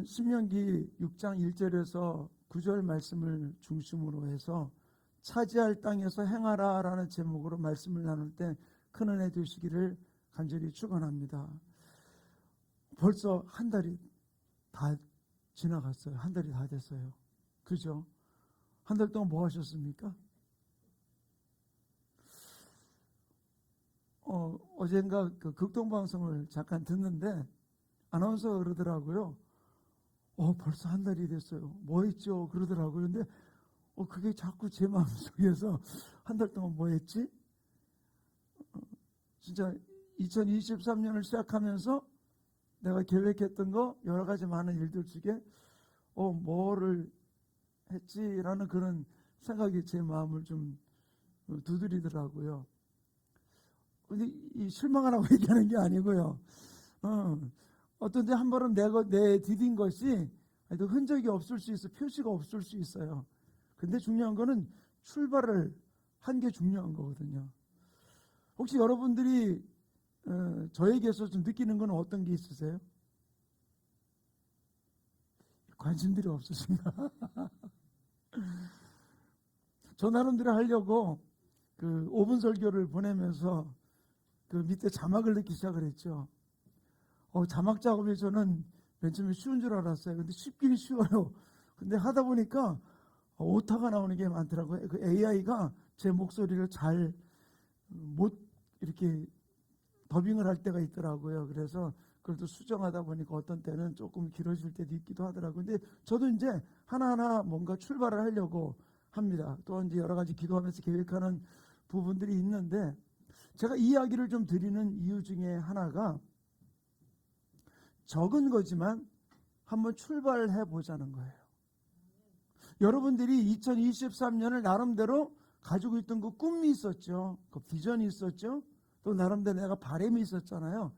신명기 6장 1절에서 9절 말씀을 중심으로 해서 차지할 땅에서 행하라 라는 제목으로 말씀을 나눌 때 큰 은혜 되시기를 간절히 축원합니다. 벌써 한 달이 다 지나갔어요. 한 달이 다 됐어요. 그죠? 한 달 동안 뭐 하셨습니까? 어젠가 그 극동방송을 잠깐 듣는데 아나운서가 그러더라고요. 벌써 한 달이 됐어요. 뭐 했죠? 그러더라고요. 근데 그게 자꾸 제 마음속에서 한 달 동안 뭐 했지? 진짜 2023년을 시작하면서 내가 계획했던 거 여러 가지 많은 일들 중에 뭐를 했지라는 그런 생각이 제 마음을 좀 두드리더라고요. 근데 이 실망하라고 얘기하는 게 아니고요. 어떤 데 한 번은 내 디딘 것이 흔적이 없을 수 있어, 표시가 없을 수 있어요. 근데 중요한 거는 출발을 한 게 중요한 거거든요. 혹시 여러분들이 저에게서 좀 느끼는 건 어떤 게 있으세요? 관심들이 없으신가? 저 나름대로 하려고 그 5분 설교를 보내면서 그 밑에 자막을 넣기 시작을 했죠. 자막 작업이 저는 맨 처음에 쉬운 줄 알았어요. 근데 쉽긴 쉬워요. 근데 하다 보니까 오타가 나오는 게 많더라고요. 그 AI가 제 목소리를 잘 못 이렇게 더빙을 할 때가 있더라고요. 그래서 그래도 수정하다 보니까 어떤 때는 조금 길어질 때도 있기도 하더라고요. 근데 저도 이제 하나하나 뭔가 출발을 하려고 합니다. 또 이제 여러 가지 기도하면서 계획하는 부분들이 있는데 제가 이 이야기를 좀 드리는 이유 중에 하나가 적은 거지만 한번 출발해 보자는 거예요. 여러분들이 2023년을 나름대로 가지고 있던 그 꿈이 있었죠. 그 비전이 있었죠. 또 나름대로 내가 바람이 있었잖아요.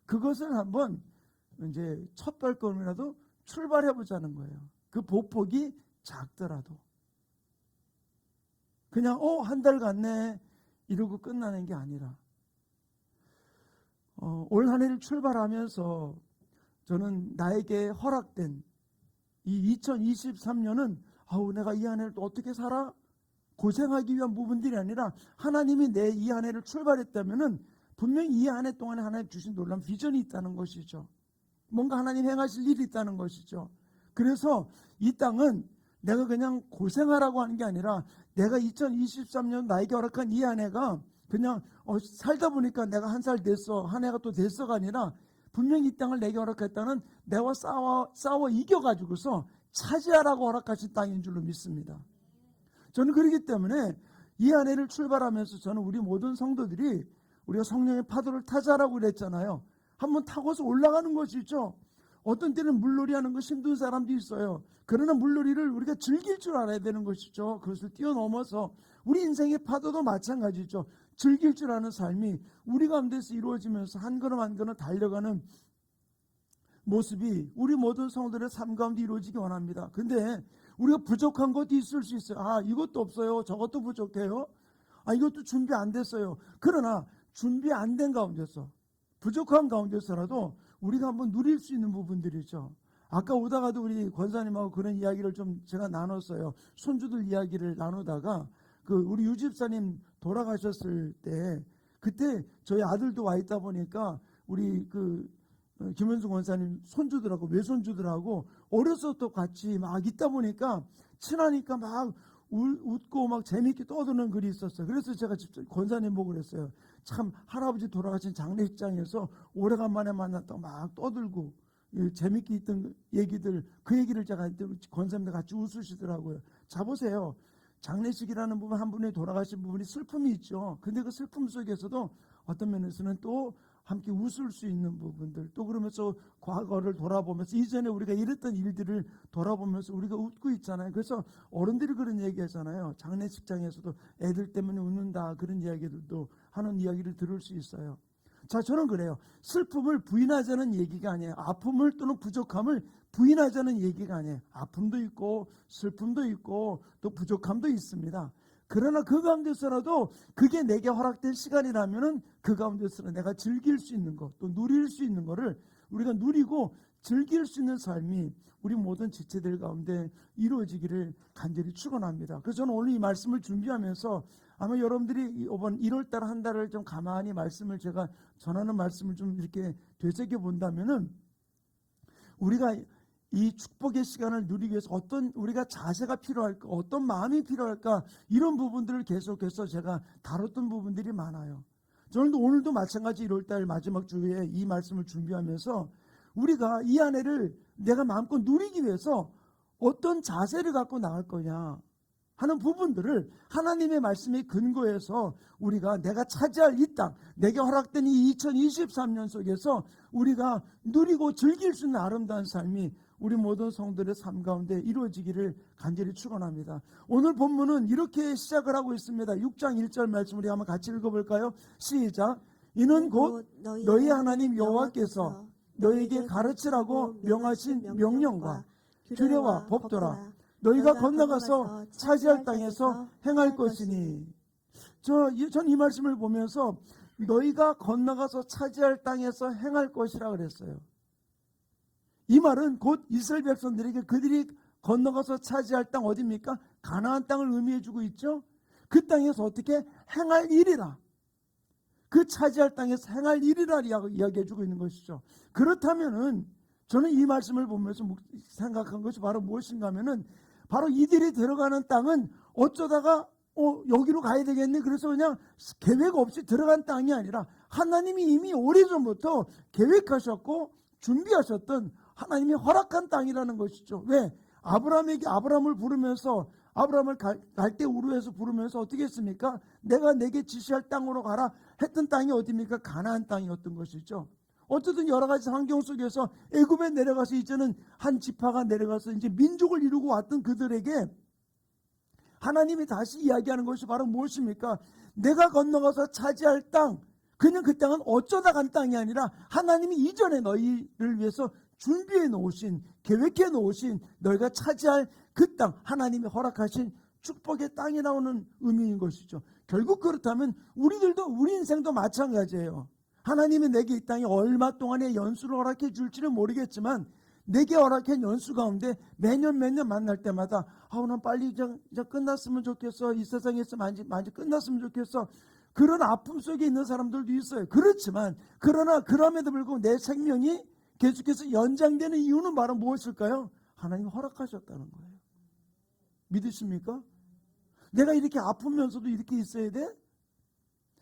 그것을 한번 이제 첫 발걸음이라도 출발해 보자는 거예요. 그 보폭이 작더라도. 그냥 한 달 갔네 이러고 끝나는 게 아니라 올 한 해를 출발하면서 저는 나에게 허락된 이 2023년은 내가 이 한 해를 또 어떻게 살아? 고생하기 위한 부분들이 아니라 하나님이 내 이 한 해를 출발했다면은 분명히 이 한 해 동안에 하나님 주신 놀라운 비전이 있다는 것이죠. 뭔가 하나님 행하실 일이 있다는 것이죠. 그래서 이 땅은 내가 그냥 고생하라고 하는 게 아니라 내가 2023년 나에게 허락한 이 한 해가 그냥 살다 보니까 내가 한 살 됐어, 한 해가 또 됐어가 아니라 분명히 이 땅을 내게 허락했다는 내가 싸워 이겨가지고서 차지하라고 허락하신 땅인 줄로 믿습니다. 저는 그렇기 때문에 이 한 해를 출발하면서 저는 우리 모든 성도들이 우리가 성령의 파도를 타자라고 그랬잖아요. 한번 타고서 올라가는 것이죠. 어떤 때는 물놀이 하는 거 힘든 사람도 있어요. 그러나 물놀이를 우리가 즐길 줄 알아야 되는 것이죠. 그것을 뛰어넘어서 우리 인생의 파도도 마찬가지죠. 즐길 줄 아는 삶이 우리 가운데서 이루어지면서 한 걸음 한 걸음 달려가는 모습이 우리 모든 성도들의 삶 가운데 이루어지기 원합니다. 근데 우리가 부족한 것도 있을 수 있어요. 이것도 없어요. 저것도 부족해요. 이것도 준비 안 됐어요. 그러나 준비 안 된 가운데서 부족한 가운데서라도 우리가 한번 누릴 수 있는 부분들이죠. 아까 오다가도 우리 권사님하고 그런 이야기를 좀 제가 나눴어요. 손주들 이야기를 나누다가 우리 유집사님 돌아가셨을 때 그때 저희 아들도 와 있다 보니까 우리 김현수 권사님 손주들하고 외손주들하고 어려서 또 같이 막 있다 보니까 친하니까 막 웃고 막 재미있게 떠드는 글이 있었어요. 그래서 제가 직접 권사님 보고 그랬어요. 참 할아버지 돌아가신 장례식장에서 오래간만에 만났다고 막 떠들고 재미있게 있던 얘기들 그 얘기를 제가 권사님들 같이 웃으시더라고요. 자 보세요. 장례식이라는 부분 한 분이 돌아가신 부분이 슬픔이 있죠. 근데 그 슬픔 속에서도 어떤 면에서는 또 함께 웃을 수 있는 부분들 또 그러면서 과거를 돌아보면서 이전에 우리가 이랬던 일들을 돌아보면서 우리가 웃고 있잖아요. 그래서 어른들이 그런 얘기 하잖아요. 장례식장에서도 애들 때문에 웃는다 그런 이야기들도 하는 이야기를 들을 수 있어요. 자, 저는 그래요. 슬픔을 부인하자는 얘기가 아니에요. 아픔을 또는 부족함을 부인하자는 얘기가 아니에요. 아픔도 있고 슬픔도 있고 또 부족함도 있습니다. 그러나 그 가운데서라도 그게 내게 허락된 시간이라면은 그 가운데서는 내가 즐길 수 있는 것, 또 누릴 수 있는 것을 우리가 누리고 즐길 수 있는 삶이 우리 모든 지체들 가운데 이루어지기를 간절히 축원합니다. 그래서 저는 오늘 이 말씀을 준비하면서 아마 여러분들이 이번 1월달 한 달을 좀 가만히 말씀을 제가 전하는 말씀을 좀 이렇게 되새겨 본다면은 우리가 이 축복의 시간을 누리기 위해서 어떤 우리가 자세가 필요할까, 어떤 마음이 필요할까, 이런 부분들을 계속해서 제가 다뤘던 부분들이 많아요. 저는 오늘도 마찬가지 1월달 마지막 주에 이 말씀을 준비하면서 우리가 이 한 해를 내가 마음껏 누리기 위해서 어떤 자세를 갖고 나갈 거냐 하는 부분들을 하나님의 말씀에 근거해서 우리가 내가 차지할 이 땅, 내게 허락된 이 2023년 속에서 우리가 누리고 즐길 수 있는 아름다운 삶이 우리 모든 성도들의 삶 가운데 이루어지기를 간절히 축원합니다. 오늘 본문은 이렇게 시작을 하고 있습니다. 6장 1절 말씀 우리 한번 같이 읽어볼까요? 시작. 이는 곧 너희 하나님 여호와께서 너희에게 가르치라고 명하신 명령과 규례와 법도라. 너희가 건너가서 차지할 땅에서 행할 것이니. 전 이 말씀을 보면서 너희가 건너가서 차지할 땅에서 행할 것이라 그랬어요. 이 말은 곧 이스라엘 백성들에게 그들이 건너가서 차지할 땅 어디입니까? 가나안 땅을 의미해 주고 있죠. 그 땅에서 어떻게 행할 일이라. 그 차지할 땅에서 행할 일이라 이야기해 주고 있는 것이죠. 그렇다면은 저는 이 말씀을 보면서 생각한 것이 바로 무엇인가 하면은 바로 이들이 들어가는 땅은 어쩌다가 여기로 가야 되겠네. 그래서 그냥 계획 없이 들어간 땅이 아니라 하나님이 이미 오래전부터 계획하셨고 준비하셨던 하나님이 허락한 땅이라는 것이죠. 왜? 아브라함을 부르면서 아브라함을 갈대 우르에서 부르면서 어떻게 했습니까? 내가 내게 지시할 땅으로 가라 했던 땅이 어디입니까? 가나안 땅이었던 것이죠. 어쨌든 여러 가지 환경 속에서 애굽에 내려가서 이제는 한 지파가 내려가서 이제 민족을 이루고 왔던 그들에게 하나님이 다시 이야기하는 것이 바로 무엇입니까? 내가 건너가서 차지할 땅, 그냥 그 땅은 어쩌다 간 땅이 아니라 하나님이 이전에 너희를 위해서 준비해 놓으신, 계획해 놓으신 너희가 차지할 그 땅, 하나님이 허락하신 축복의 땅이 나오는 의미인 것이죠. 결국 그렇다면 우리 인생도 마찬가지예요. 하나님이 내게 이 땅에 얼마 동안의 연수를 허락해 줄지는 모르겠지만 내게 허락한 연수 가운데 매년 만날 때마다 난 빨리 이제 끝났으면 좋겠어. 이 세상에서 많이 끝났으면 좋겠어. 그런 아픔 속에 있는 사람들도 있어요. 그렇지만 그러나 그럼에도 불구하고 내 생명이 계속해서 연장되는 이유는 바로 무엇일까요? 하나님이 허락하셨다는 거예요. 믿으십니까? 내가 이렇게 아프면서도 이렇게 있어야 돼?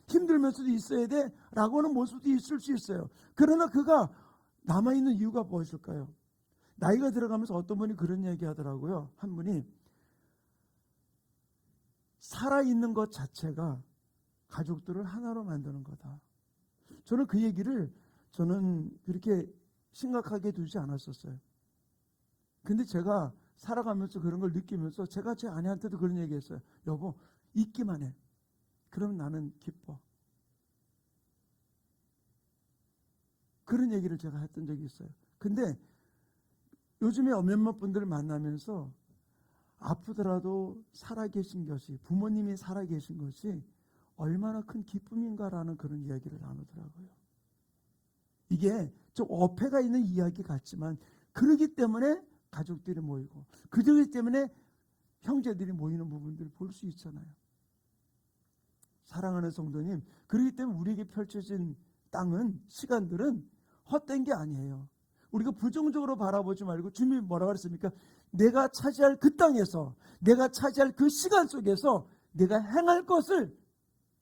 힘들면서도 있어야 돼? 라고 하는 모습도 있을 수 있어요. 그러나 그가 남아있는 이유가 무엇일까요? 나이가 들어가면서 어떤 분이 그런 얘기 하더라고요. 한 분이 살아있는 것 자체가 가족들을 하나로 만드는 거다. 저는 그 얘기를 그렇게 심각하게 두지 않았었어요. 근데 제가 살아가면서 그런 걸 느끼면서 제가 제 아내한테도 그런 얘기 했어요. 여보, 있기만 해. 그럼 나는 기뻐. 그런 얘기를 제가 했던 적이 있어요. 근데 요즘에 몇몇 분들을 만나면서 아프더라도 살아계신 것이, 부모님이 살아계신 것이 얼마나 큰 기쁨인가라는 그런 이야기를 나누더라고요. 이게 좀 어폐가 있는 이야기 같지만 그러기 때문에 가족들이 모이고 그러기 때문에 형제들이 모이는 부분들을 볼 수 있잖아요. 사랑하는 성도님, 그렇기 때문에 우리에게 펼쳐진 땅은, 시간들은 헛된 게 아니에요. 우리가 부정적으로 바라보지 말고 주님이 뭐라고 그랬습니까? 내가 차지할 그 땅에서, 내가 차지할 그 시간 속에서 내가 행할 것을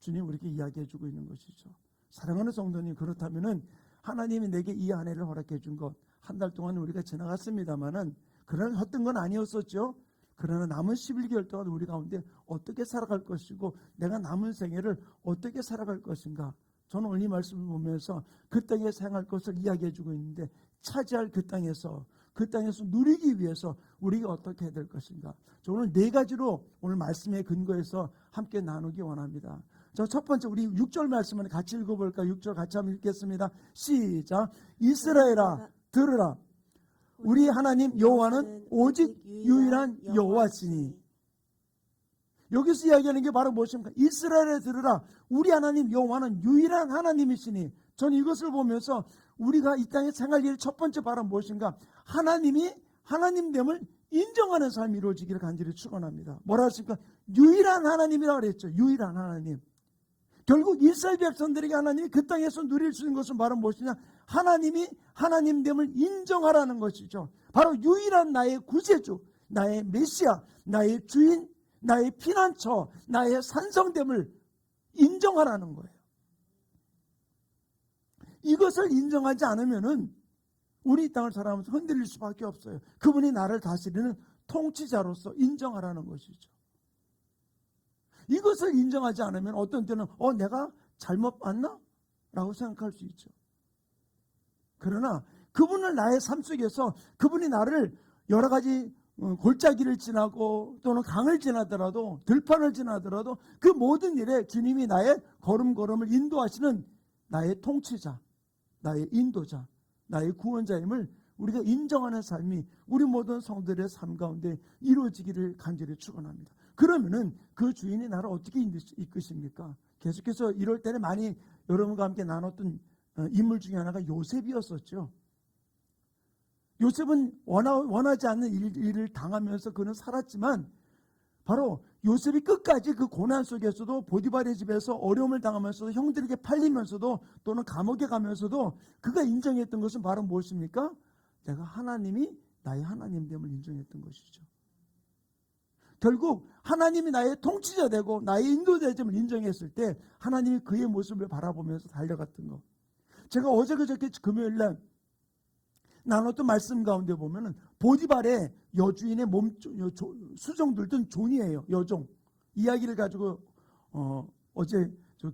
주님 우리에게 이야기해 주고 있는 것이죠. 사랑하는 성도님, 그렇다면은 하나님이 내게 이 한 해를 허락해 준 것, 한 달 동안 우리가 지나갔습니다만은 그러나 헛된 건 아니었었죠. 그러나 남은 11개월 동안 우리 가운데 어떻게 살아갈 것이고 내가 남은 생애를 어떻게 살아갈 것인가. 저는 오늘 이 말씀을 보면서 그 땅에서 행할 것을 이야기해 주고 있는데 차지할 그 땅에서 누리기 위해서 우리가 어떻게 해야 될 것인가. 저 오늘 4가지로 오늘 말씀에 근거해서 함께 나누기 원합니다. 첫 번째 우리 6절 말씀을 같이 읽어볼까요? 6절 같이 한번 읽겠습니다. 시작. 이스라엘아 들으라. 우리 하나님 여호와는 오직 유일한 여호와시니. 여기서 이야기하는 게 바로 무엇입니까? 이스라엘에 들으라. 우리 하나님 여호와는 유일한 하나님이시니. 저는 이것을 보면서 우리가 이 땅에 생활 일 첫 번째 바로 무엇인가? 하나님이 하나님됨을 인정하는 삶이 이루어지기를 간절히 축원합니다. 뭐라 했습니까? 유일한 하나님이라고 그랬죠. 유일한 하나님. 결국 이스라엘 백성들에게 하나님이 그 땅에서 누릴 수 있는 것은 바로 무엇이냐? 하나님이 하나님됨을 인정하라는 것이죠. 바로 유일한 나의 구세주, 나의 메시아, 나의 주인, 나의 피난처, 나의 산성됨을 인정하라는 거예요. 이것을 인정하지 않으면은 우리 이 땅을 살아가면서 흔들릴 수밖에 없어요. 그분이 나를 다스리는 통치자로서 인정하라는 것이죠. 이것을 인정하지 않으면 어떤 때는 내가 잘못 봤나? 라고 생각할 수 있죠. 그러나 그분을 나의 삶 속에서 그분이 나를 여러 가지 골짜기를 지나고 또는 강을 지나더라도 들판을 지나더라도 그 모든 일에 주님이 나의 걸음걸음을 인도하시는 나의 통치자, 나의 인도자, 나의 구원자임을 우리가 인정하는 삶이 우리 모든 성도들의 삶 가운데 이루어지기를 간절히 축원합니다. 그러면은 그 주인이 나를 어떻게 이끄십니까? 계속해서 이럴 때는 많이 여러분과 함께 나눴던 인물 중에 하나가 요셉이었었죠. 요셉은 원하지 않는 일을 당하면서 그는 살았지만 바로 요셉이 끝까지 그 고난 속에서도 보디발의 집에서 어려움을 당하면서도 형들에게 팔리면서도 또는 감옥에 가면서도 그가 인정했던 것은 바로 무엇입니까? 내가 하나님이 나의 하나님됨을 인정했던 것이죠. 결국 하나님이 나의 통치자 되고 나의 인도자됨을 인정했을 때 하나님이 그의 모습을 바라보면서 달려갔던 것. 제가 어제 그저께 금요일날 나눴던 말씀 가운데 보면은 보디발의 여주인의 수종 들던 종이에요. 여종. 이야기를 가지고 어제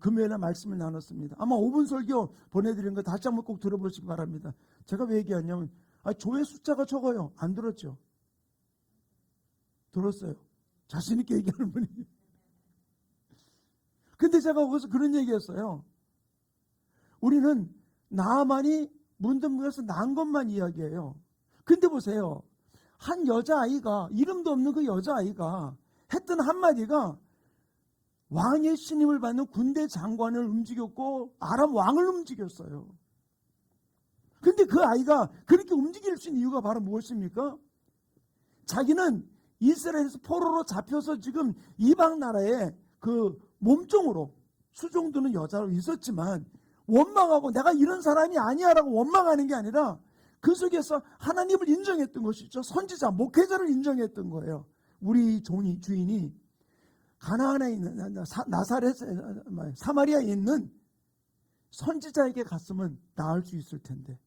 금요일날 말씀을 나눴습니다. 아마 5분 설교 보내드린 거 다시 한번 꼭 들어보시기 바랍니다. 제가 왜 얘기하냐면 조의 숫자가 적어요. 안 들었죠? 들었어요. 자신 있게 얘기하는 분이. 근데 제가 거기서 그런 얘기했어요. 우리는 나만이 문둥병에서 난 것만 이야기해요. 근데 보세요. 한 여자아이가, 이름도 없는 그 여자아이가 했던 한마디가 왕의 신임을 받는 군대 장관을 움직였고 아람 왕을 움직였어요. 근데 그 아이가 그렇게 움직일 수 있는 이유가 바로 무엇입니까? 자기는 이스라엘에서 포로로 잡혀서 지금 이방 나라에 그 몸종으로 수종드는 여자로 있었지만 원망하고 내가 이런 사람이 아니야 라고 원망하는 게 아니라 그 속에서 하나님을 인정했던 것이죠. 선지자, 목회자를 인정했던 거예요. 우리 주인이 가나안에 있는 나사렛 사마리아에 있는 선지자에게 갔으면 나을 수 있을 텐데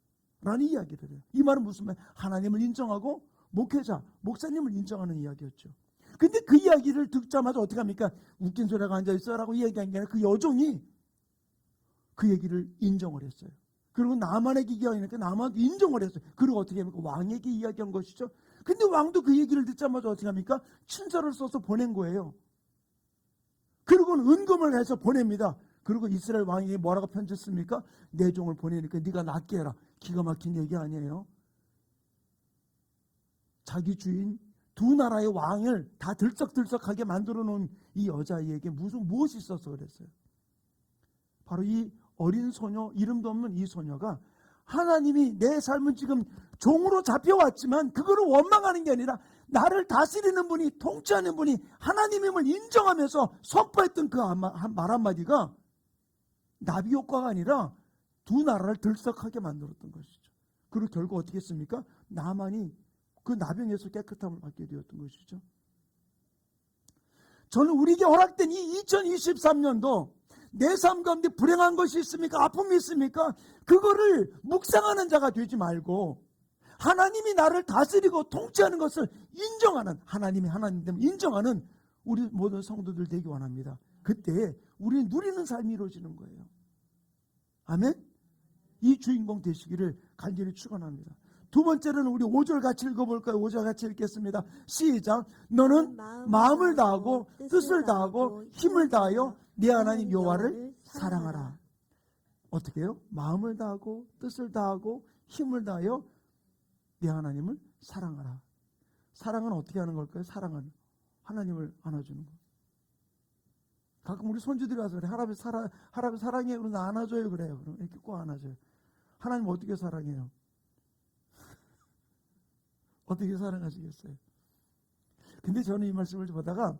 라는 이야기를 해요. 이 말은 무슨 말? 하나님을 인정하고 목회자, 목사님을 인정하는 이야기였죠. 근데 그 이야기를 듣자마자 어떻게 합니까? 웃긴 소리가 앉아있어 라고 이야기한 게 아니라 그 여종이 그 얘기를 인정을 했어요. 그리고 나만에게 이야기하니까 나만도 인정을 했어요. 그리고 어떻게 합니까? 왕에게 이야기한 것이죠. 근데 왕도 그 얘기를 듣자마자 어떻게 합니까? 친서를 써서 보낸 거예요. 그리고는 은금을 해서 보냅니다. 그리고 이스라엘 왕에게 뭐라고 편지했습니까? 내 종을 보내니까 네가 낫게 해라. 기가 막힌 얘기 아니에요? 자기 주인 두 나라의 왕을 다 들썩들썩하게 만들어 놓은 이 여자아이에게 무엇이 있어서 그랬어요? 바로 이 어린 소녀, 이름도 없는 이 소녀가 하나님이 내 삶은 지금 종으로 잡혀왔지만 그거를 원망하는 게 아니라 나를 다스리는 분이, 통치하는 분이 하나님임을 인정하면서 선포했던 그 말 한마디가 나비 효과가 아니라 두 나라를 들썩하게 만들었던 것이죠. 그리고 결국 어떻게 했습니까? 나만이 그 나병에서 깨끗함을 받게 되었던 것이죠. 저는 우리에게 허락된 이 2023년도 내 삶 가운데 불행한 것이 있습니까? 아픔이 있습니까? 그거를 묵상하는 자가 되지 말고 하나님이 나를 다스리고 통치하는 것을 인정하는, 하나님이 하나님됨을 인정하는 우리 모든 성도들 되기 원합니다. 그때 우리는 누리는 삶이 이루어지는 거예요. 아멘? 이 주인공 되시기를 간절히 축원합니다. 두 번째로는 우리 5절 같이 읽어볼까요? 5절 같이 읽겠습니다. 시작. 너는 마음을 다하고 뜻을 다하고 힘을 다하여 네 하나님 여호와를 사랑하라. 어떻게 해요? 마음을 다하고 뜻을 다하고 힘을 다하여 네 하나님을 사랑하라. 사랑은 어떻게 하는 걸까요? 사랑은 하나님을 안아주는 거. 가끔 우리 손주들이 와서 그래. 할아버지 사랑해. 그러면 나 안아줘요. 그래요. 그럼 이렇게 꼭 안아줘요. 하나님 어떻게 사랑해요? 어떻게 사랑하시겠어요? 근데 저는 이 말씀을 보다가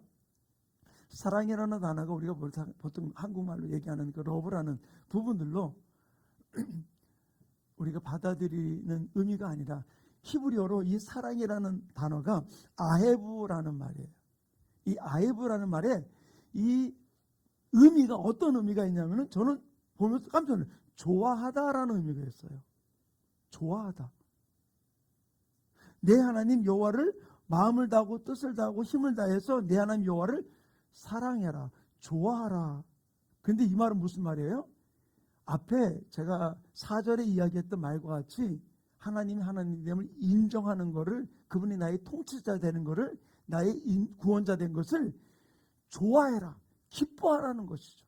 사랑이라는 단어가 우리가 보통 한국말로 얘기하는 그 러브라는 부분들로 우리가 받아들이는 의미가 아니라 히브리어로 이 사랑이라는 단어가 아헤브라는 말이에요. 이 아헤브라는 말에 이 의미가 어떤 의미가 있냐면은 저는 보면서 깜짝 놀랐어요. 좋아하다라는 의미가 있어요. 좋아하다. 내 하나님 여호와를 마음을 다하고 뜻을 다하고 힘을 다해서 내 하나님 여호와를 사랑해라. 좋아하라. 근데 이 말은 무슨 말이에요? 앞에 제가 4절에 이야기했던 말과 같이 하나님이 하나님됨을 인정하는 것을, 그분이 나의 통치자 되는 것을, 나의 구원자 된 것을 좋아해라, 기뻐하라는 것이죠.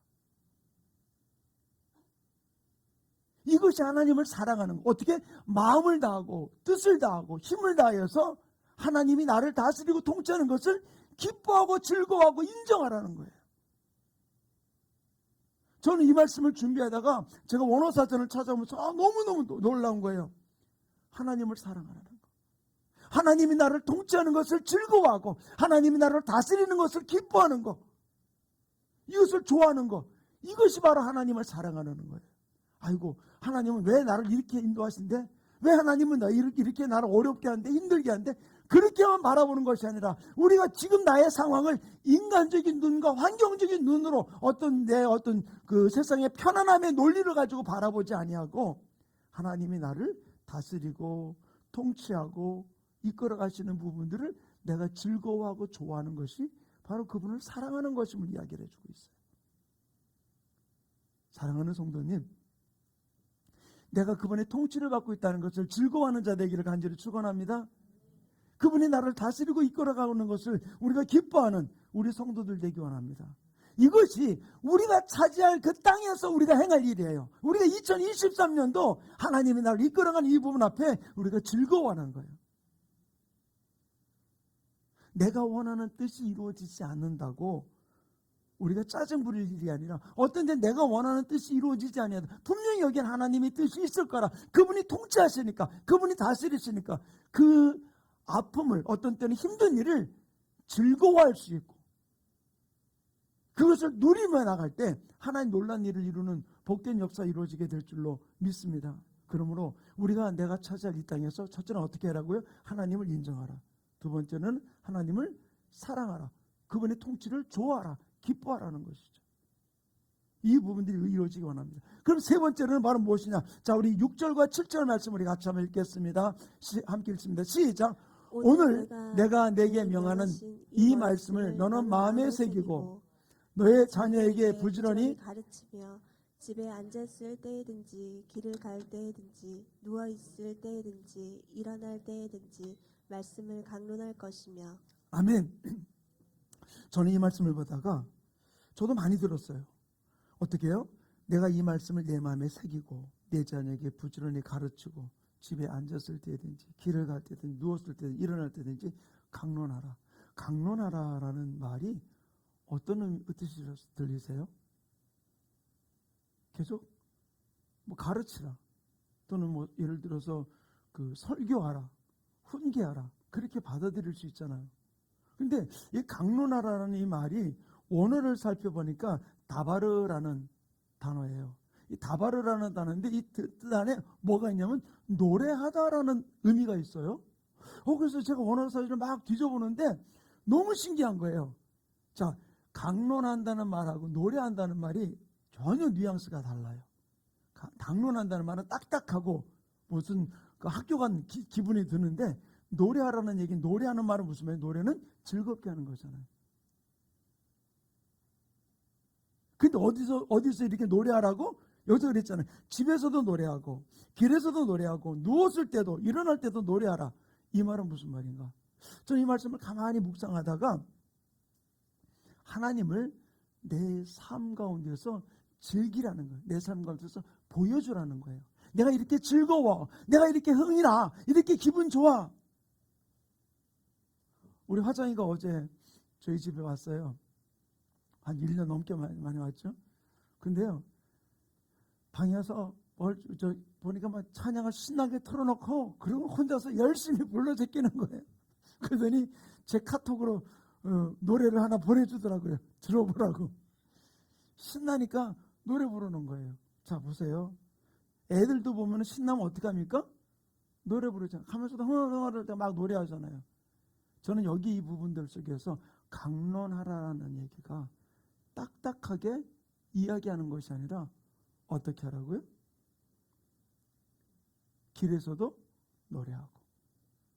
이것이 하나님을 사랑하는 것. 어떻게? 마음을 다하고 뜻을 다하고 힘을 다해서 하나님이 나를 다스리고 통치하는 것을 기뻐하고 즐거워하고 인정하라는 거예요. 저는 이 말씀을 준비하다가 제가 원어사전을 찾아보면서 너무너무 놀라운 거예요. 하나님을 사랑하라는 거. 하나님이 나를 통치하는 것을 즐거워하고 하나님이 나를 다스리는 것을 기뻐하는 거. 이것을 좋아하는 거. 이것이 바로 하나님을 사랑하는 거예요. 아이고, 하나님은 왜 나를 이렇게 인도하신대? 왜 하나님은 이렇게 나를 어렵게 하는데, 힘들게 하는데? 그렇게만 바라보는 것이 아니라 우리가 지금 나의 상황을 인간적인 눈과 환경적인 눈으로 어떤 그 세상의 편안함의 논리를 가지고 바라보지 아니하고 하나님이 나를 다스리고 통치하고 이끌어 가시는 부분들을 내가 즐거워하고 좋아하는 것이 바로 그분을 사랑하는 것임을 이야기를 해주고 있어요. 사랑하는 성도님, 내가 그분의 통치를 받고 있다는 것을 즐거워하는 자 되기를 간절히 축원합니다. 그분이 나를 다스리고 이끌어가는 것을 우리가 기뻐하는 우리 성도들 되기 원합니다. 이것이 우리가 차지할 그 땅에서 우리가 행할 일이에요. 우리가 2023년도 하나님이 나를 이끌어가는 이 부분 앞에 우리가 즐거워하는 거예요. 내가 원하는 뜻이 이루어지지 않는다고 우리가 짜증 부릴 일이 아니라 어떤 때 내가 원하는 뜻이 이루어지지 아니하다. 분명히 여기엔 하나님의 뜻이 있을 거라. 그분이 통치하시니까, 그분이 다스리시니까 그 아픔을, 어떤 때는 힘든 일을 즐거워할 수 있고 그것을 누리며 나갈 때 하나님 놀란 일을 이루는 복된 역사 이루어지게 될 줄로 믿습니다. 그러므로 우리가 내가 차지할 이 땅에서 첫째는 어떻게 하라고요? 하나님을 인정하라. 두 번째는 하나님을 사랑하라. 그분의 통치를 좋아하라. 기뻐하라는 것이죠. 이 부분들이 이루어지기 원합니다. 그럼 세 번째는 바로 무엇이냐? 자, 우리 6절과 7절 말씀 우리 같이 한번 읽겠습니다. 함께 읽습니다. 시작. 오늘 내가 내게 명하는 이 말씀을 너는 마음에 새기고 너의 자녀에게 부지런히 가르치며 집에 앉았을 때에든지 길을 갈 때에든지 누워있을 때에든지 일어날 때에든지 말씀을 강론할 것이며. 아멘. 저는 이 말씀을 보다가 저도 많이 들었어요. 어떻게 해요? 내가 이 말씀을 내 마음에 새기고 내 자녀에게 부지런히 가르치고 집에 앉았을 때든지 길을 갈 때든지 누웠을 때든지 일어날 때든지 강론하라. 강론하라라는 말이 어떤 뜻이 들리세요? 계속 뭐 가르치라 또는 뭐 예를 들어서 그 설교하라, 훈계하라 그렇게 받아들일 수 있잖아요. 근데 이 강론하라는 이 말이 원어를 살펴보니까 다바르라는 단어예요. 이 다바르라는 단어인데 이 뜻 안에 뭐가 있냐면 노래하다라는 의미가 있어요. 그래서 제가 원어 사전을 막 뒤져보는데 너무 신기한 거예요. 자, 강론한다는 말하고 노래한다는 말이 전혀 뉘앙스가 달라요. 강론한다는 말은 딱딱하고 무슨 그 학교 간 기분이 드는데 노래하라는 얘기는, 노래하는 말은 무슨 말이에요? 노래는 즐겁게 하는 거잖아요. 근데 어디서 이렇게 노래하라고? 여기서 그랬잖아요. 집에서도 노래하고 길에서도 노래하고 누웠을 때도 일어날 때도 노래하라. 이 말은 무슨 말인가? 저는 이 말씀을 가만히 묵상하다가 하나님을 내 삶 가운데서 즐기라는 거예요. 내 삶 가운데서 보여주라는 거예요. 내가 이렇게 즐거워, 내가 이렇게 흥이 나, 이렇게 기분 좋아. 우리 화장이가 어제 저희 집에 왔어요. 한 1년 넘게 많이 왔죠. 근데요, 방에 와서 보니까 막 찬양을 신나게 틀어놓고 그리고 혼자서 열심히 불러 제끼는 거예요. 그러더니 제 카톡으로 노래를 하나 보내주더라고요. 들어보라고. 신나니까 노래 부르는 거예요. 자, 보세요. 애들도 보면 신나면 어떡합니까? 노래 부르잖아요. 하면서도 흥얼흥얼 막 노래하잖아요. 저는 여기 이 부분들 속에서 강론하라는 얘기가 딱딱하게 이야기하는 것이 아니라 어떻게 하라고요? 길에서도 노래하고,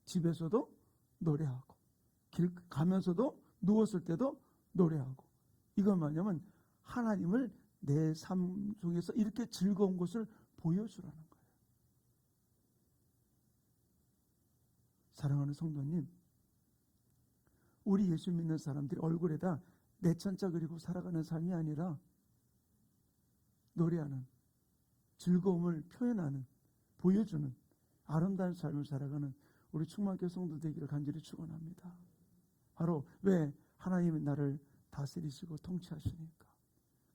집에서도 노래하고, 길 가면서도 누웠을 때도 노래하고. 이건 뭐냐면 하나님을 내 삶 속에서 이렇게 즐거운 것을 보여주라는 거예요. 사랑하는 성도님, 우리 예수 믿는 사람들이 얼굴에다 내천자 그리고 살아가는 삶이 아니라 노래하는, 즐거움을 표현하는, 보여주는 아름다운 삶을 살아가는 우리 충만교회 성도 되기를 간절히 축원합니다. 바로 왜? 하나님이 나를 다스리시고 통치하시니까.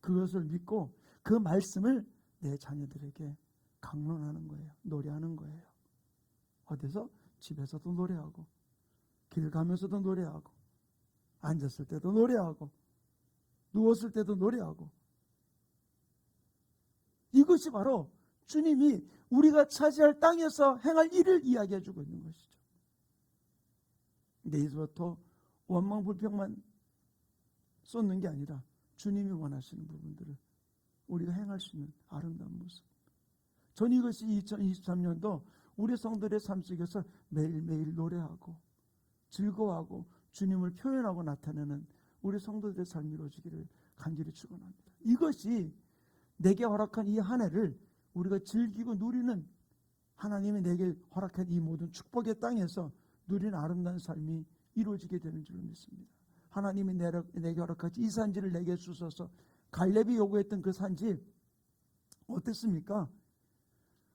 그것을 믿고 그 말씀을 내 자녀들에게 강론하는 거예요. 노래하는 거예요. 어디서? 집에서도 노래하고, 길 가면서도 노래하고, 앉았을 때도 노래하고, 누웠을 때도 노래하고. 이것이 바로 주님이 우리가 차지할 땅에서 행할 일을 이야기해 주고 있는 것이죠. 근데 이제부터 원망 불평만 쏟는 게 아니라 주님이 원하시는 부분들을 우리가 행할 수 있는 아름다운 모습. 전 이것이 2023년도 우리 성도들의 삶 속에서 매일매일 노래하고 즐거워하고 주님을 표현하고 나타내는 우리 성도들의 삶이 이루어지기를 간절히 축원합니다. 이것이 내게 허락한 이 한 해를 우리가 즐기고 누리는, 하나님이 내게 허락한 이 모든 축복의 땅에서 누리는 아름다운 삶이 이루어지게 되는 줄로 믿습니다. 하나님이 내게 허락하신 이 산지를 내게 주셔서 갈렙이 요구했던 그 산지 어땠습니까?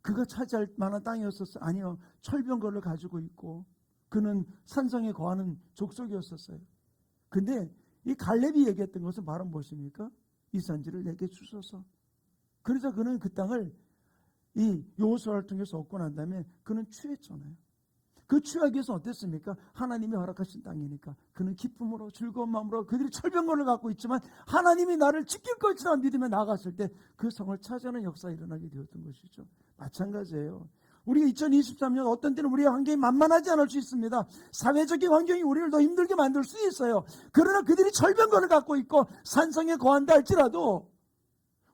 그가 차지할 만한 땅이었었어요? 아니요. 철병거를 가지고 있고 그는 산성에 거하는 족속이었었어요. 근데 이 갈렙이 얘기했던 것은 바로 무엇입니까? 이 산지를 내게 주셔서. 그래서 그는 그 땅을 이 여호수아를 통해서 얻고 난 다음에 그는 취했잖아요. 그 취하기 위해서 어땠습니까? 하나님이 허락하신 땅이니까 그는 기쁨으로 즐거운 마음으로 그들이 철병거를 갖고 있지만 하나님이 나를 지킬 것이라 믿으며 나갔을 때 그 성을 차지하는 역사가 일어나게 되었던 것이죠. 마찬가지예요. 우리가 2023년 어떤 때는 우리의 환경이 만만하지 않을 수 있습니다. 사회적인 환경이 우리를 더 힘들게 만들 수 있어요. 그러나 그들이 철병거를 갖고 있고 산성에 거한다 할지라도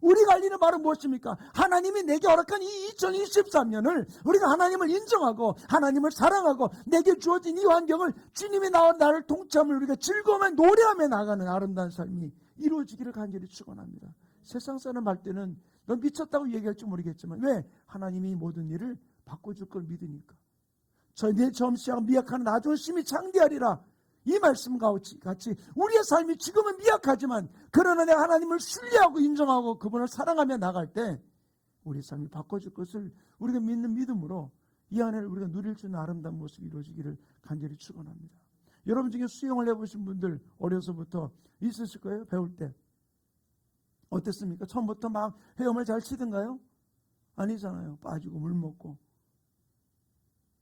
우리가 할 일은 바로 무엇입니까? 하나님이 내게 허락한 이 2023년을 우리가 하나님을 인정하고 하나님을 사랑하고 내게 주어진 이 환경을 주님이 나를 통치함을 우리가 즐거움에 노래하며 나가는 아름다운 삶이 이루어지기를 간절히 축원합니다. 세상 사람 할 때는 넌 미쳤다고 얘기할지 모르겠지만 왜? 하나님이 모든 일을 바꿔줄 걸 믿으니까. 내 점시하고 미약한 나중에 심히 창대하리라. 이 말씀과 같이 우리의 삶이 지금은 미약하지만 그러나 내가 하나님을 신뢰하고 인정하고 그분을 사랑하며 나갈 때 우리 삶이 바꿔줄 것을 우리가 믿는 믿음으로 이 안에 우리가 누릴 수 있는 아름다운 모습이 이루어지기를 간절히 축원합니다. 여러분 중에 수영을 해보신 분들 어려서부터 있으실 거예요. 배울 때 어땠습니까? 처음부터 막 헤엄을 잘 치던가요? 아니잖아요. 빠지고 물 먹고.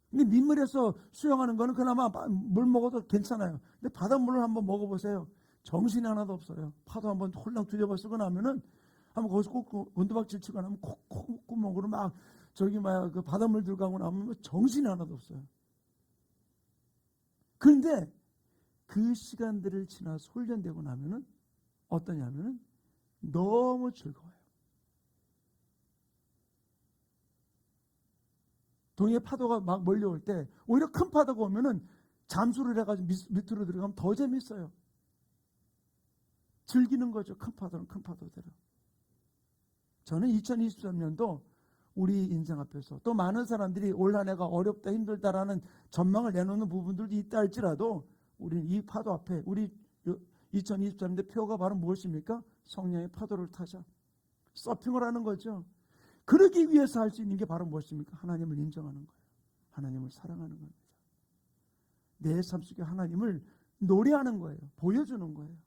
근데 민물에서 수영하는 거는 그나마 물 먹어도 괜찮아요. 근데 바닷물을 한번 먹어보세요. 정신이 하나도 없어요. 파도 한번 홀랑 두려워 쓰고 나면은 한번 거기서 꼭 원두박질 치고 나면 콧구멍으로 막 그 바닷물 들어가고 나면 정신이 하나도 없어요. 그런데 그 시간들을 지나서 훈련되고 나면은 어떠냐면은 너무 즐거워요. 동해 파도가 막 몰려올 때 오히려 큰 파도가 오면은 잠수를 해가지고 밑으로 들어가면 더 재밌어요. 즐기는 거죠. 큰 파도는 큰 파도대로. 저는 2023년도 우리 인생 앞에서 또 많은 사람들이 올 한 해가 어렵다 힘들다라는 전망을 내놓는 부분들도 있다 할지라도 우리는 이 파도 앞에 우리 2023년의 표가 바로 무엇입니까? 성령의 파도를 타자. 서핑을 하는 거죠. 그러기 위해서 할 수 있는 게 바로 무엇입니까? 하나님을 인정하는 거예요. 하나님을 사랑하는 겁니다. 내 삶 속에 하나님을 노래하는 거예요. 보여주는 거예요.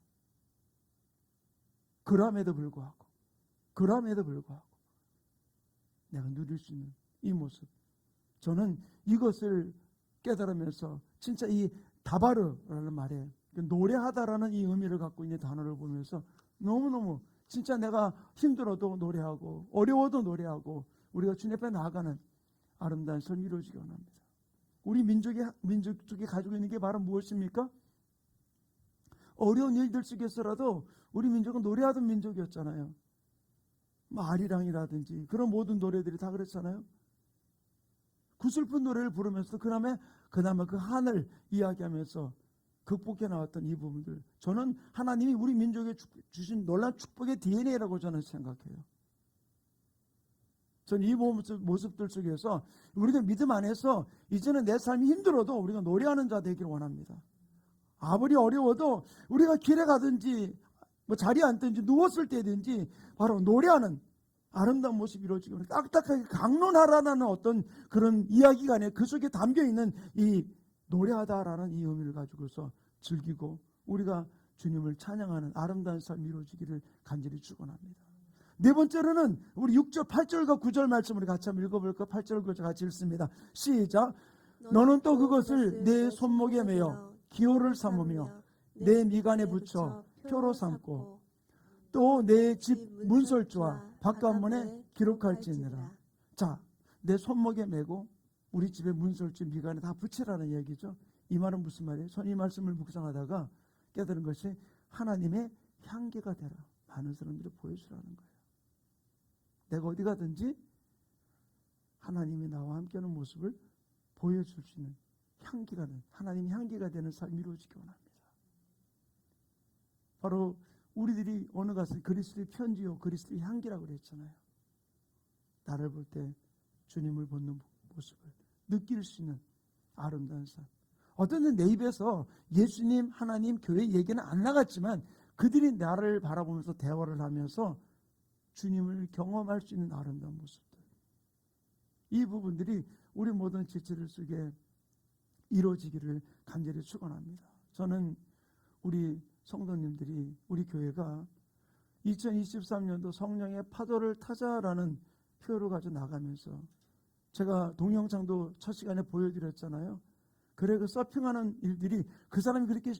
그럼에도 불구하고 내가 누릴 수 있는 이 모습, 저는 이것을 깨달으면서 진짜 이 다바르라는 말에 노래하다라는 이 의미를 갖고 있는 단어를 보면서 너무너무 진짜 내가 힘들어도 노래하고 어려워도 노래하고 우리가 주님 앞에 나아가는 아름다운 삶이 이루어지기 원합니다. 우리 민족이 가지고 있는 게 바로 무엇입니까? 어려운 일들 속에서라도 우리 민족은 노래하던 민족이었잖아요. 아리랑이라든지 그런 모든 노래들이 다 그랬잖아요. 구슬픈 노래를 부르면서 그다음에 그 하늘 이야기하면서 극복해 나왔던 이 부분들, 저는 하나님이 우리 민족에 주신 놀라운 축복의 DNA라고 저는 생각해요. 저는 이 모습들 속에서 우리가 믿음 안에서 이제는 내 삶이 힘들어도 우리가 노래하는 자 되기를 원합니다. 아무리 어려워도 우리가 길에 가든지 자리에 앉든지 누웠을 때든지 바로 노래하는 아름다운 모습이 이루어지기 원합니다. 딱딱하게 강론하라는 어떤 그런 이야기가 아니라 그 속에 담겨있는 이 노래하다라는 이 의미를 가지고서 즐기고 우리가 주님을 찬양하는 아름다운 삶이 이루어지기를 간절히 축원합니다. 네 번째로는 우리 6절, 8절과 9절 말씀을 같이 한번 읽어볼까? 8절, 9절 같이 읽습니다. 시작. 너는 또 그것을 내 손목에 매어 기호를 삼으며 내 미간에 붙여 표로 삼고 또 내 집 문설주와 바깥문에 기록할지니라. 자, 내 손목에 매고 우리 집에 문설주 미간에 다 붙이라는 얘기죠. 이 말은 무슨 말이에요? 전 이 말씀을 묵상하다가 깨달은 것이 하나님의 향기가 되라. 많은 사람들이 보여주라는 거예요. 내가 어디 가든지 하나님이 나와 함께하는 모습을 보여줄 수 있는 향기가 되는, 하나님의 향기가 되는 삶이 이루어지기 원합니다. 바로 우리들이 어느 가서 그리스도의 편지요 그리스도의 향기라고 그랬잖아요. 나를 볼 때 주님을 보는 모습을 느낄 수 있는 아름다운 삶. 어떤 내 입에서 예수님, 하나님, 교회 얘기는 안 나갔지만 그들이 나를 바라보면서 대화를 하면서 주님을 경험할 수 있는 아름다운 모습들. 이 부분들이 우리 모든 지체들 속에 이루어지기를 간절히 축원합니다. 저는 우리 성도님들이, 우리 교회가 2023년도 성령의 파도를 타자라는 표를 가지고 나가면서, 제가 동영상도 첫 시간에 보여드렸잖아요. 그래, 그 서핑하는 일들이 그 사람이 그렇게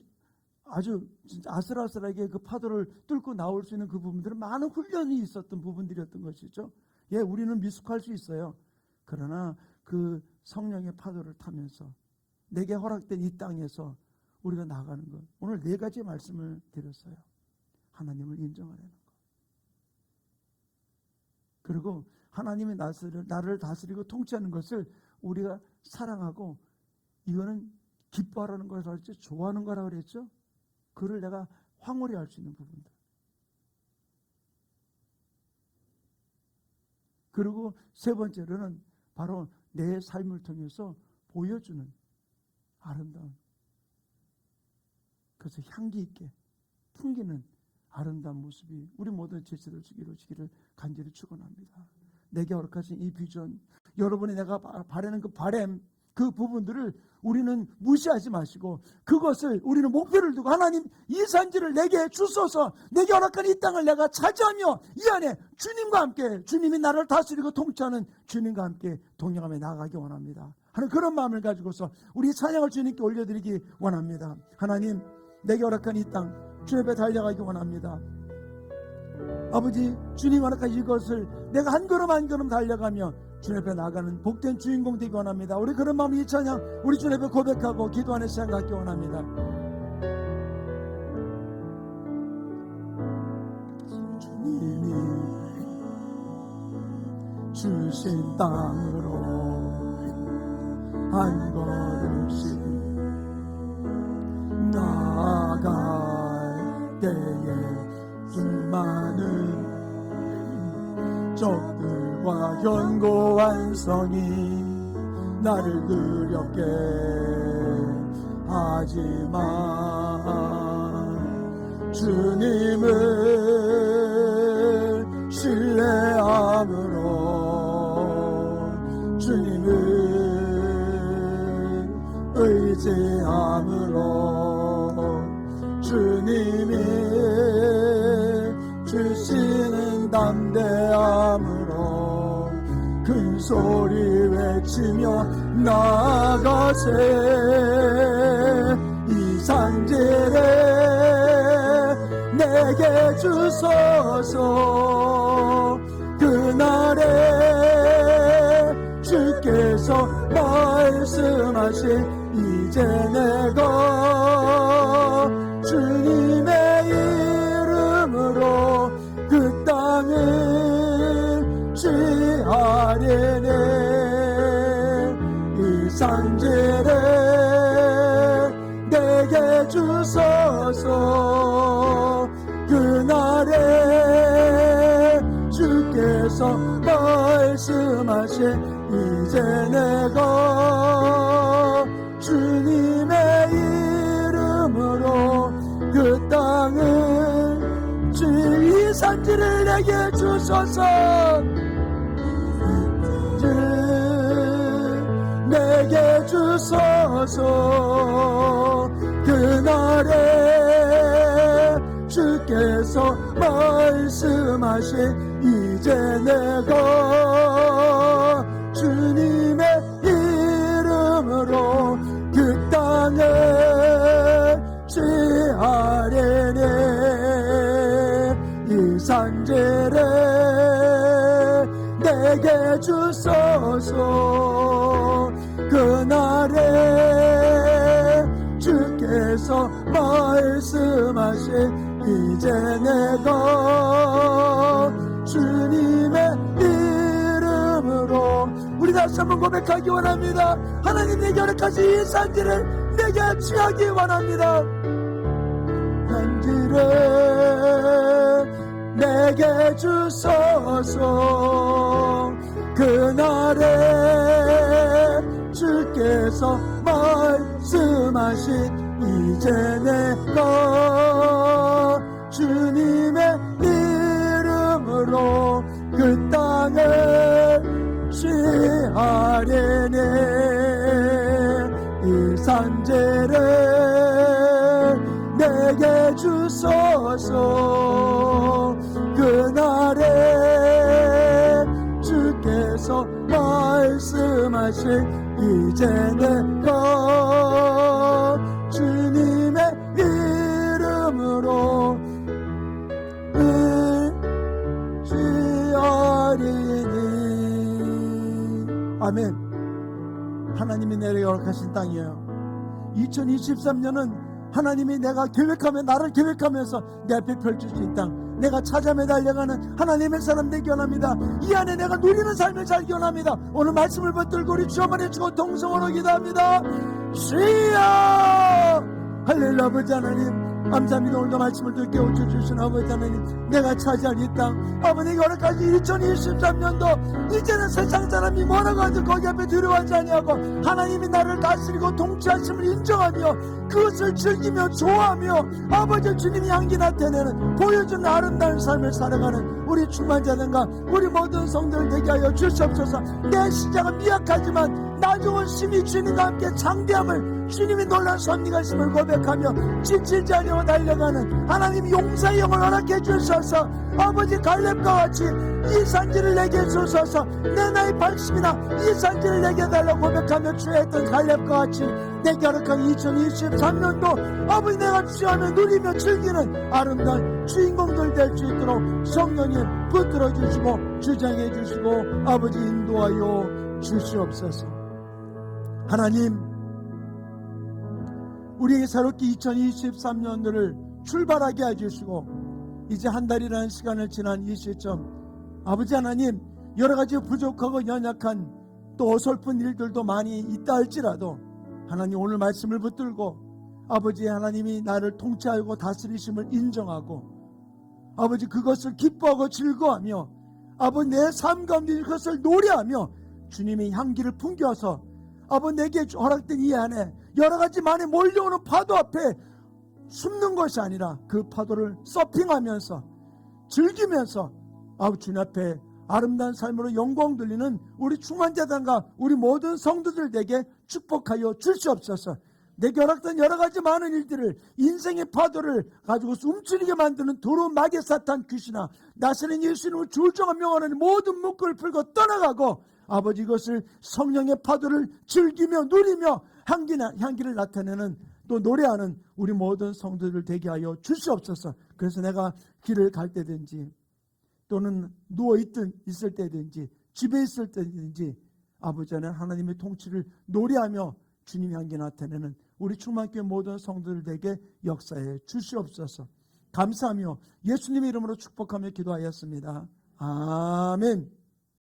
아주 진짜 아슬아슬하게 그 파도를 뚫고 나올 수 있는 그 부분들은 많은 훈련이 있었던 부분들이었던 것이죠. 예, 우리는 미숙할 수 있어요. 그러나 그 성령의 파도를 타면서 내게 허락된 이 땅에서 우리가 나가는 것, 오늘 네 가지 말씀을 드렸어요. 하나님을 인정하라는 것, 그리고 하나님이 나를 다스리고 통치하는 것을 우리가 사랑하고, 이거는 기뻐하라는 것을 할지 좋아하는 거라고 그랬죠. 그를 내가 황홀히 할 수 있는 부분들. 그리고 세 번째로는 바로 내 삶을 통해서 보여주는 아름다운, 그래서 향기 있게 풍기는 아름다운 모습이 우리 모든 제자들 이루어지기를 간절히 축원합니다. 내게 허락하신 이 비전, 여러분이 내가 바라는 그 바램, 그 부분들을 우리는 무시하지 마시고 그것을 우리는 목표를 두고, 하나님 이 산지를 내게 주소서, 내게 허락한 이 땅을 내가 차지하며 이 안에 주님과 함께, 주님이 나를 다스리고 통치하는 주님과 함께 동행하며 나아가기 원합니다 하는 그런 마음을 가지고서 우리 찬양을 주님께 올려드리기 원합니다. 하나님, 내게 허락한 이 땅 주 앞에 달려가기 원합니다. 아버지, 주님 허락한 이것을 내가 한 걸음 한 걸음 달려가며 주님 앞에 나가는 복된 주인공 되기 원합니다. 우리 그런 마음을 이 찬양 우리 주님 앞에 고백하고 기도하는 시간 갖기 원합니다. 주님이 주신 땅으로 한 걸음씩 나아갈 때에 수많은 적들과 견고한 성이 나를 두렵게 하지만 주님을 신뢰함으로, 주님을 의지함으로, 주님이 주시는 담대함으로 그 소리 외치며 나아가세. 이 산지를 내게 주소서. 그날에 주께서 말씀하신 이제 내가 주님의 이름으로 그 땅을 취하려네. 이 산지를 내게 주소서. 그날에 주께서 말씀하신 이제 내가 주님의 이름으로 그 땅을 이 산지를 내게 주소서. 내게 주소서. 그날에 주께서 말씀하신 이제 내가 주님의 이름으로 그 땅을 취하려네. 이 산지를 내게 주소서. 그날에 주께서 말씀하신 이제 내가 주님의 이름으로 우리 다시 한번 고백하기 원합니다. 하나님 내게 허락하신 이 산지를 내게 취하기 원합니다. 산지를 내게 주소서. 그날에 주께서 말씀하신 이제 내가 주님의 이름으로 그 땅을 취하려네. 이 산지를 내게 주소서. 그날에 주께서 말씀하신 이제 내가 주님의 이름으로 취하리니. 아멘. 하나님이 내게 허락하신 땅이에요. 2023년은 하나님이 내가 계획하며 나를 계획하면서 내 앞에 펼쳐진 땅, 내가 찾아며 달려가는 하나님의 사람 되기 원합니다. 이 안에 내가 누리는 삶을 살기 원합니다. 오늘 말씀을 붙들고 우리 주 한번 해주고 동성으로 기도합니다. 주여 할렐루야. 아버지 하나님 감사합니다. 오늘도 말씀을 듣게 오셔주신 아버지 하나님, 내가 차지할 이 땅, 아버지 여러가지 2023년도 이제는 세상 사람이 뭐라고 하든 거기 앞에 두려워하지 아니하고 하나님이 나를 다스리고 통치하심을 인정하며 그것을 즐기며 좋아하며 아버지 주님이 향기 나타내는 보여주는 아름다운 삶을 살아가는 우리 충만자들과 우리 모든 성도들 되게 하여 주시옵소서. 내 시작은 미약하지만 나중은 심히 주님과 함께 장대함을 주님이 놀란 섭리가심을 고백하며 지치지 않으며 달려가는 하나님 용사의 영을 허락해 주셔서 아버지 갈렙과 같이 이 산지를 내게 주셔서 내 나이 80이나 이 산지를 내게 달라고 고백하며 주했던 갈렙과 같이 내게 허락한 2023년도 아버지 내가 취하며 누리며 즐기는 아름다운 주인공들 될 수 있도록 성령님 붙들어 주시고 주장해 주시고 아버지 인도하여 주시옵소서. 하나님, 우리에게 새롭게 2023년도를 출발하게 해주시고 이제 한 달이라는 시간을 지난 이 시점 아버지 하나님, 여러가지 부족하고 연약한 또 어설픈 일들도 많이 있다 할지라도 하나님 오늘 말씀을 붙들고 아버지 하나님이 나를 통치하고 다스리심을 인정하고 아버지 그것을 기뻐하고 즐거워하며 아버지 내 삶 가운데 그것을 노래하며 주님의 향기를 풍겨서 아버지 내게 허락된 이 안에 여러가지 많이 몰려오는 파도 앞에 숨는 것이 아니라 그 파도를 서핑하면서 즐기면서 아버지 주님 앞에 아름다운 삶으로 영광 돌리는 우리 충만자단과 우리 모든 성도들에게 축복하여 주시옵소서. 내게 허락된 여러가지 많은 일들을 인생의 파도를 가지고 움츠리게 만드는 더러운 마귀 사탄 귀신아 나시는 예수님을 줄정한 명하는 모든 묶을 풀고 떠나가고 아버지 이것을 성령의 파도를 즐기며 누리며 향기를 나타내는 또 노래하는 우리 모든 성도들 되게 하여 주시옵소서. 그래서 내가 길을 갈 때든지 또는 있을 때든지 집에 있을 때든지 아버지 안에 하나님의 통치를 노래하며 주님 향기 나타내는 우리 충만교회 모든 성도들에게 역사해 주시옵소서. 감사하며 예수님의 이름으로 축복하며 기도하였습니다. 아멘.